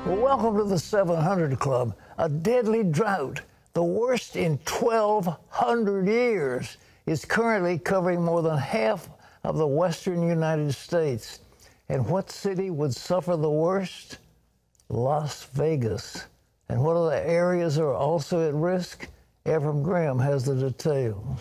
Well, welcome to the 700 Club. A deadly drought, the worst in 1,200 years, is currently covering more than half of the western United States. And what city would suffer the worst? Las Vegas. And what other areas are also at risk? Ephraim Graham has the details.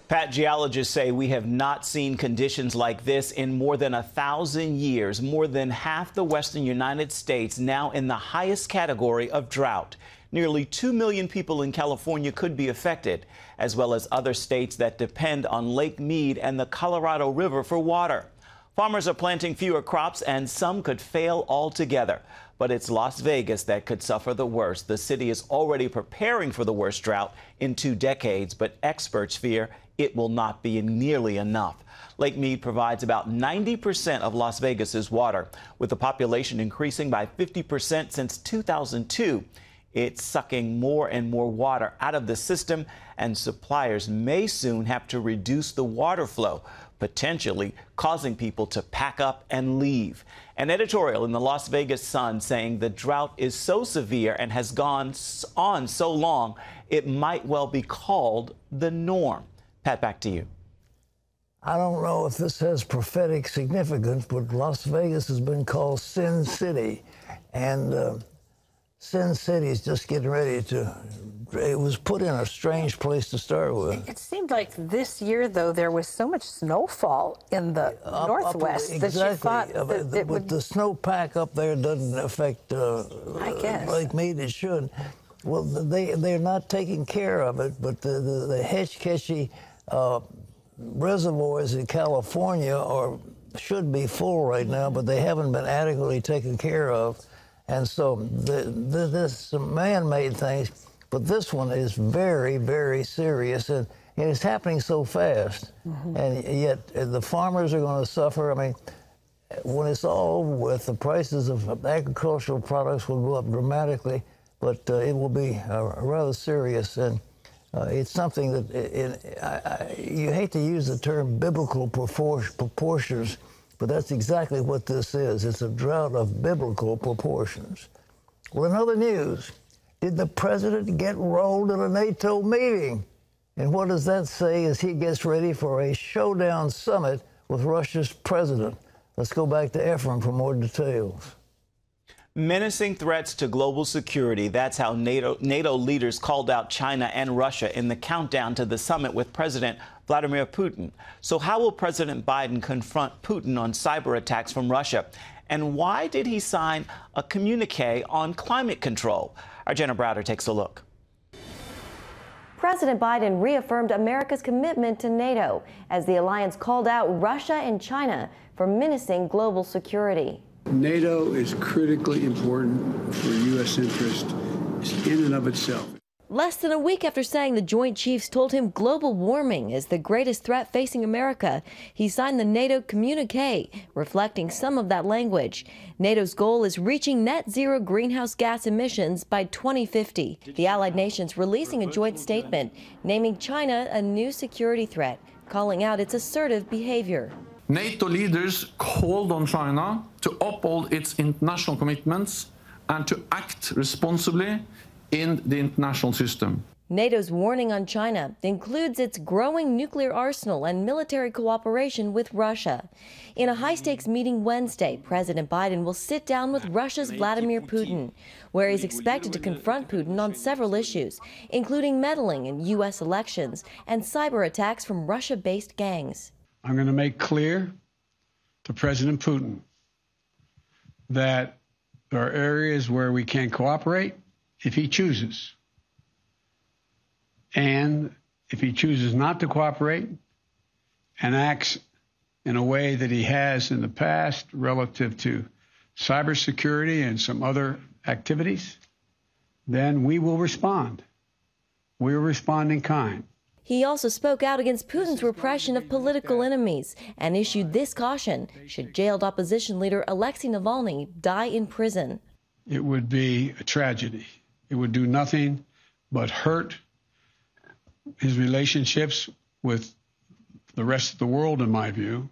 Pat, geologists say we have not seen conditions like this in more than 1,000 years. More than half the western United States now in the highest category of drought. Nearly 2 million people in California could be affected, as well as other states that depend on Lake Mead and the Colorado River for water. Farmers are planting fewer crops and some could fail altogether. But it's Las Vegas that could suffer the worst. The city is already preparing for the worst drought in 2 decades, but experts fear it will not be nearly enough. Lake Mead provides about 90% of Las Vegas's water, with the population increasing by 50% since 2002. It's sucking more and more water out of the system, and suppliers may soon have to reduce the water flow, potentially causing people to pack up and leave. An editorial in the Las Vegas Sun saying the drought is so severe and has gone on so long, it might well be called the norm. Pat, back to you. I don't know if this has prophetic significance, but Las Vegas has been called Sin City. And Sin City is just getting ready to, it was put in a strange place to start with. It seemed like this year, though, there was so much snowfall in the Northwest exactly. that you thought that but the snowpack up there doesn't affect Lake Mead. It should. Well, they're not taking care of it, but the Hetch-Ketchy reservoirs in California should be full right now, but they haven't been adequately taken care of. And so this man-made things, but this one is very, very serious, and it's happening so fast. Mm-hmm. And yet the farmers are going to suffer. I mean, when it's all over with, the prices of agricultural products will go up dramatically, but it will be rather serious. And it's something that you hate to use the term biblical proportions, but that's exactly what this is. It's a drought of biblical proportions. Well, in other news, did the president get rolled at a NATO meeting? And what does that say as he gets ready for a showdown summit with Russia's president? Let's go back to Ephraim for more details. Menacing threats to global security. That's how NATO leaders called out China and Russia in the countdown to the summit with President Vladimir Putin. So how will President Biden confront Putin on cyber attacks from Russia? And why did he sign a communique on climate control? Our Jenna Browder takes a look. President Biden reaffirmed America's commitment to NATO as the alliance called out Russia and China for menacing global security. NATO is critically important for U.S. interest in and of itself. Less than a week after saying the Joint Chiefs told him global warming is the greatest threat facing America, he signed the NATO communique, reflecting some of that language. NATO's goal is reaching net zero greenhouse gas emissions by 2050. The allied nations releasing a joint statement, naming China a new security threat, calling out its assertive behavior. NATO leaders called on China to uphold its international commitments and to act responsibly in the international system. NATO's warning on China includes its growing nuclear arsenal and military cooperation with Russia. In a high-stakes meeting Wednesday, President Biden will sit down with Russia's Vladimir Putin, where he's expected to confront Putin on several issues, including meddling in U.S. elections and cyber attacks from Russia-based gangs. I'm going to make clear to President Putin that there are areas where we can cooperate if he chooses. And if he chooses not to cooperate and acts in a way that he has in the past relative to cybersecurity and some other activities, then we will respond. We will respond in kind. He also spoke out against Putin's repression of political enemies and issued this caution should jailed opposition leader Alexei Navalny die in prison. It would be a tragedy. It would do nothing but hurt his relationships with the rest of the world, in my view,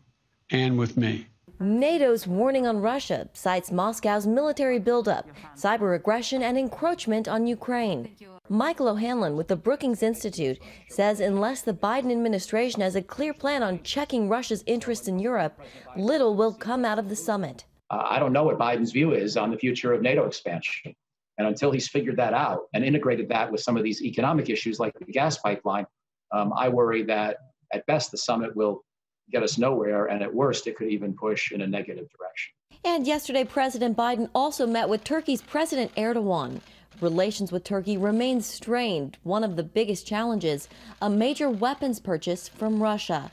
and with me. NATO's warning on Russia cites Moscow's military buildup, cyber aggression, and encroachment on Ukraine. Michael O'Hanlon with the Brookings Institute says unless the Biden administration has a clear plan on checking Russia's interests in Europe, little will come out of the summit. I don't know what Biden's view is on the future of NATO expansion. And until he's figured that out and integrated that with some of these economic issues like the gas pipeline, I worry that at best the summit will get us nowhere, and at worst it could even push in a negative direction. And yesterday, President Biden also met with Turkey's President Erdogan. Relations with Turkey remain strained. One of the biggest challenges, a major weapons purchase from Russia.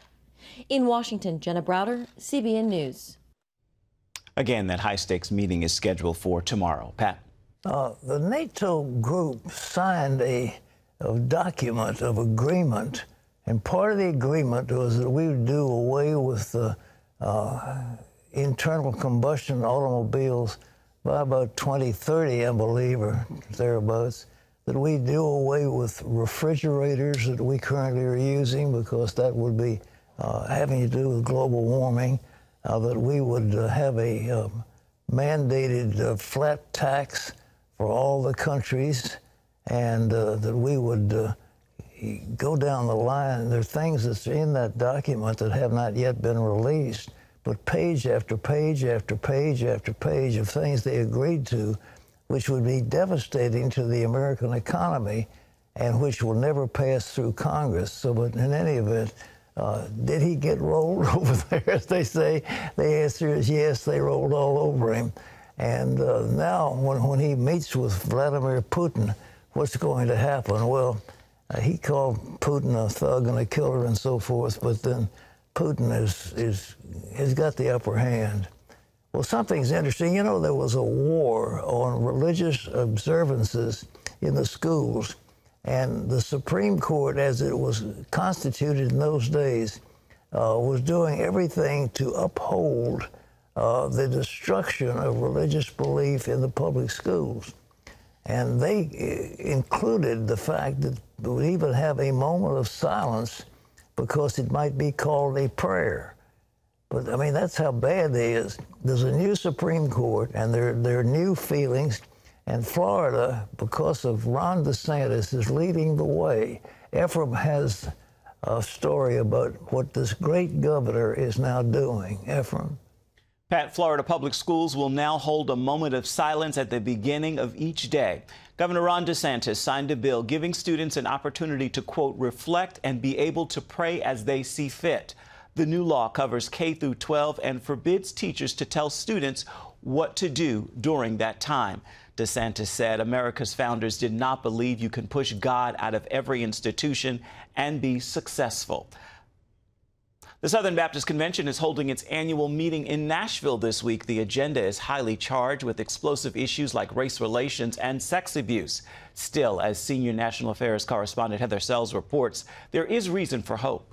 In Washington, Jenna Browder, CBN News. Again, that high-stakes meeting is scheduled for tomorrow. Pat. The NATO group signed a document of agreement, and part of the agreement was that we would do away with the internal combustion automobiles by about 2030, I believe, or thereabouts, that we do away with refrigerators that we currently are using because that would be having to do with global warming, that we would have a mandated flat tax for all the countries, and that we would go down the line. There are things that's in that document that have not yet been released, but page after page after page after page of things they agreed to, which would be devastating to the American economy and which will never pass through Congress. So, but in any event, did he get rolled over there, as they say? The answer is yes, they rolled all over him. And now, when he meets with Vladimir Putin, what's going to happen? Well, he called Putin a thug and a killer and so forth, but then Putin has got the upper hand. Well, something's interesting. You know, there was a war on religious observances in the schools, and the Supreme Court, as it was constituted in those days, was doing everything to uphold the destruction of religious belief in the public schools. And they included the fact that we would even have a moment of silence because it might be called a prayer. But, I mean, that's how bad it is. There's a new Supreme Court, and there are new feelings. And Florida, because of Ron DeSantis, is leading the way. Ephraim has a story about what this great governor is now doing. Ephraim. Pat, Florida public schools will now hold a moment of silence at the beginning of each day. Governor Ron DeSantis signed a bill giving students an opportunity to, quote, reflect and be able to pray as they see fit. The new law covers K through 12 and forbids teachers to tell students what to do during that time. DeSantis said America's founders did not believe you can push God out of every institution and be successful. The Southern Baptist Convention is holding its annual meeting in Nashville this week. The agenda is highly charged with explosive issues like race relations and sex abuse. Still, as senior national affairs correspondent Heather Sells reports, there is reason for hope.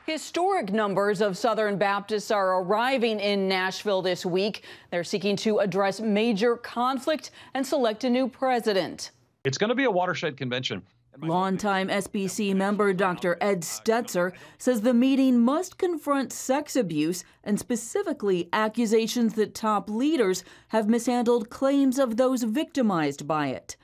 Historic numbers of Southern Baptists are arriving in Nashville this week. They're seeking to address major conflict and select a new president. It's going to be a watershed convention. Longtime SBC member Dr. Ed Stetzer says the meeting must confront sex abuse and specifically accusations that top leaders have mishandled claims of those victimized by it.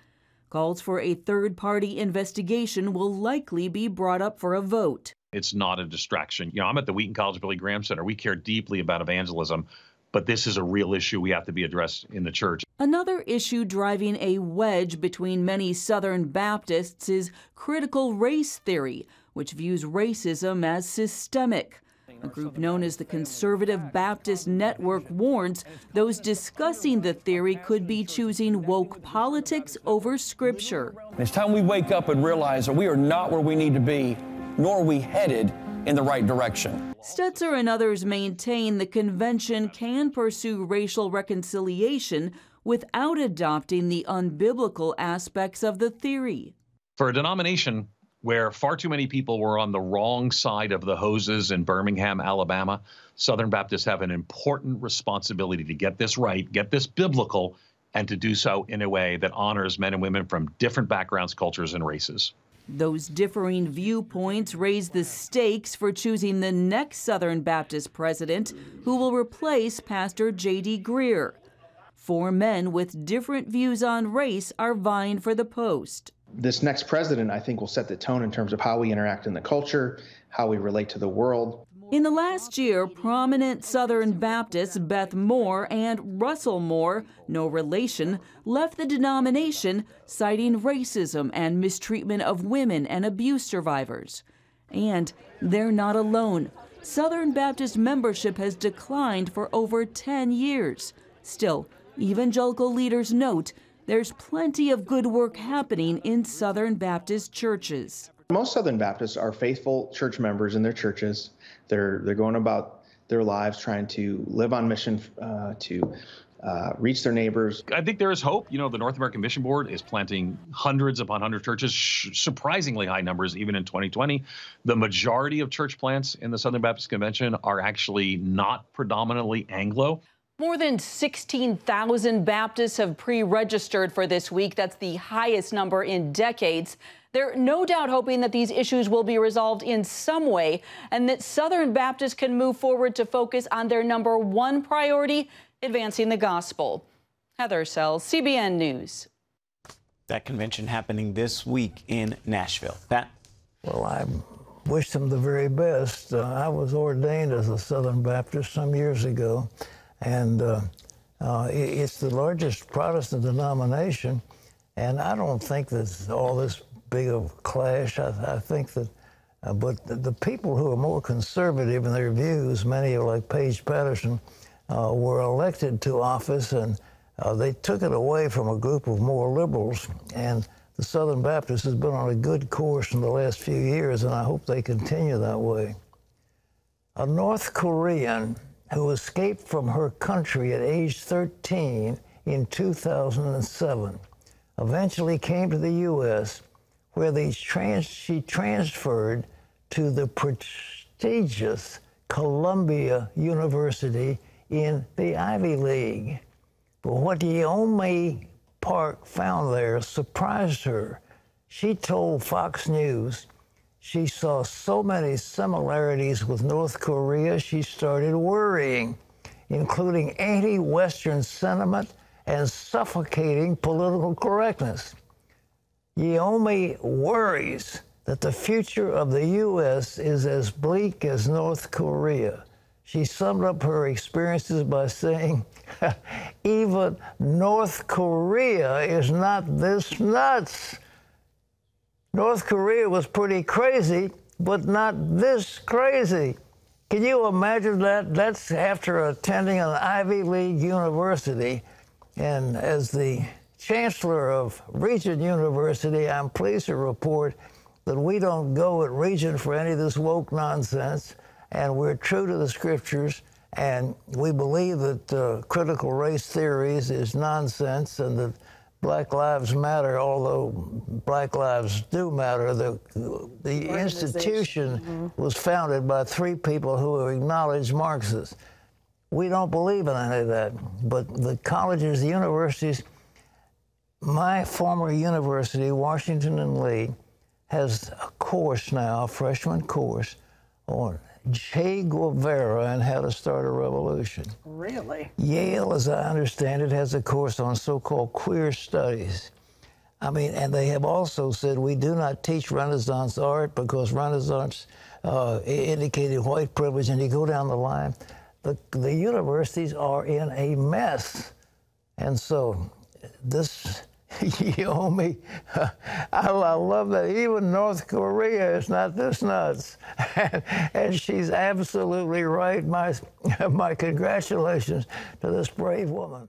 Calls for a third-party investigation will likely be brought up for a vote. It's not a distraction. You know, I'm at the Wheaton College Billy Graham Center. We care deeply about evangelism, but this is a real issue we have to be addressed in the church. Another issue driving a wedge between many Southern Baptists is critical race theory, which views racism as systemic. A group known as the Conservative Baptist Network warns those discussing the theory could be choosing woke politics over Scripture. It's time we wake up and realize that we are not where we need to be, nor are we headed in the right direction. Stetzer and others maintain the convention can pursue racial reconciliation without adopting the unbiblical aspects of the theory. For a denomination where far too many people were on the wrong side of the hoses in Birmingham, Alabama, Southern Baptists have an important responsibility to get this right, get this biblical, and to do so in a way that honors men and women from different backgrounds, cultures, and races. Those differing viewpoints raise the stakes for choosing the next Southern Baptist president who will replace Pastor J.D. Greer. 4 men with different views on race are vying for the post. This next president, I think, will set the tone in terms of how we interact in the culture, how we relate to the world. In the last year, prominent Southern Baptists Beth Moore and Russell Moore, no relation, left the denomination, citing racism and mistreatment of women and abuse survivors. And they're not alone. Southern Baptist membership has declined for over 10 years. Still, evangelical leaders note there's plenty of good work happening in Southern Baptist churches. Most Southern Baptists are faithful church members in their churches. They're going about their lives trying to live on mission to reach their neighbors. I think there is hope. You know, the North American Mission Board is planting hundreds upon hundreds of churches, surprisingly high numbers even in 2020. The majority of church plants in the Southern Baptist Convention are actually not predominantly Anglo. More than 16,000 Baptists have pre-registered for this week. That's the highest number in decades. They're no doubt hoping that these issues will be resolved in some way and that Southern Baptists can move forward to focus on their #1 priority, advancing the gospel. Heather Sells, CBN News. That convention happening this week in Nashville. Pat? Well, I wish them the very best. I was ordained as a Southern Baptist some years ago, and it's the largest Protestant denomination, and I don't think there's all this big of a clash. I think that, but the people who are more conservative in their views, many are like Paige Patterson, were elected to office, and they took it away from a group of more liberals, and the Southern Baptist has been on a good course in the last few years, and I hope they continue that way. A North Korean who escaped from her country at age 13 in 2007 eventually came to the U.S., where she transferred to the prestigious Columbia University in the Ivy League. But what Yeomi Park found there surprised her. She told Fox News she saw so many similarities with North Korea, she started worrying, including anti-Western sentiment and suffocating political correctness. Yeomi worries that the future of the U.S. is as bleak as North Korea. She summed up her experiences by saying, even North Korea is not this nuts. North Korea was pretty crazy, but not this crazy. Can you imagine that? That's after attending an Ivy League university. And as the Chancellor of Regent University, I'm pleased to report that we don't go at Regent for any of this woke nonsense, and we're true to the scriptures, and we believe that critical race theories is nonsense, and that Black Lives Matter, although Black lives do matter. The institution was founded by 3 people who are acknowledged Marxists. We don't believe in any of that, but the colleges, the universities, my former university, Washington and Lee, has a course now, a freshman course, on Che Guevara and how to start a revolution. Really? Yale, as I understand it, has a course on so-called queer studies. I mean, and they have also said we do not teach Renaissance art because Renaissance indicated white privilege, and you go down the line. The universities are in a mess. And so this, Yeomi, I love that even North Korea is not this nuts. And she's absolutely right. My congratulations to this brave woman.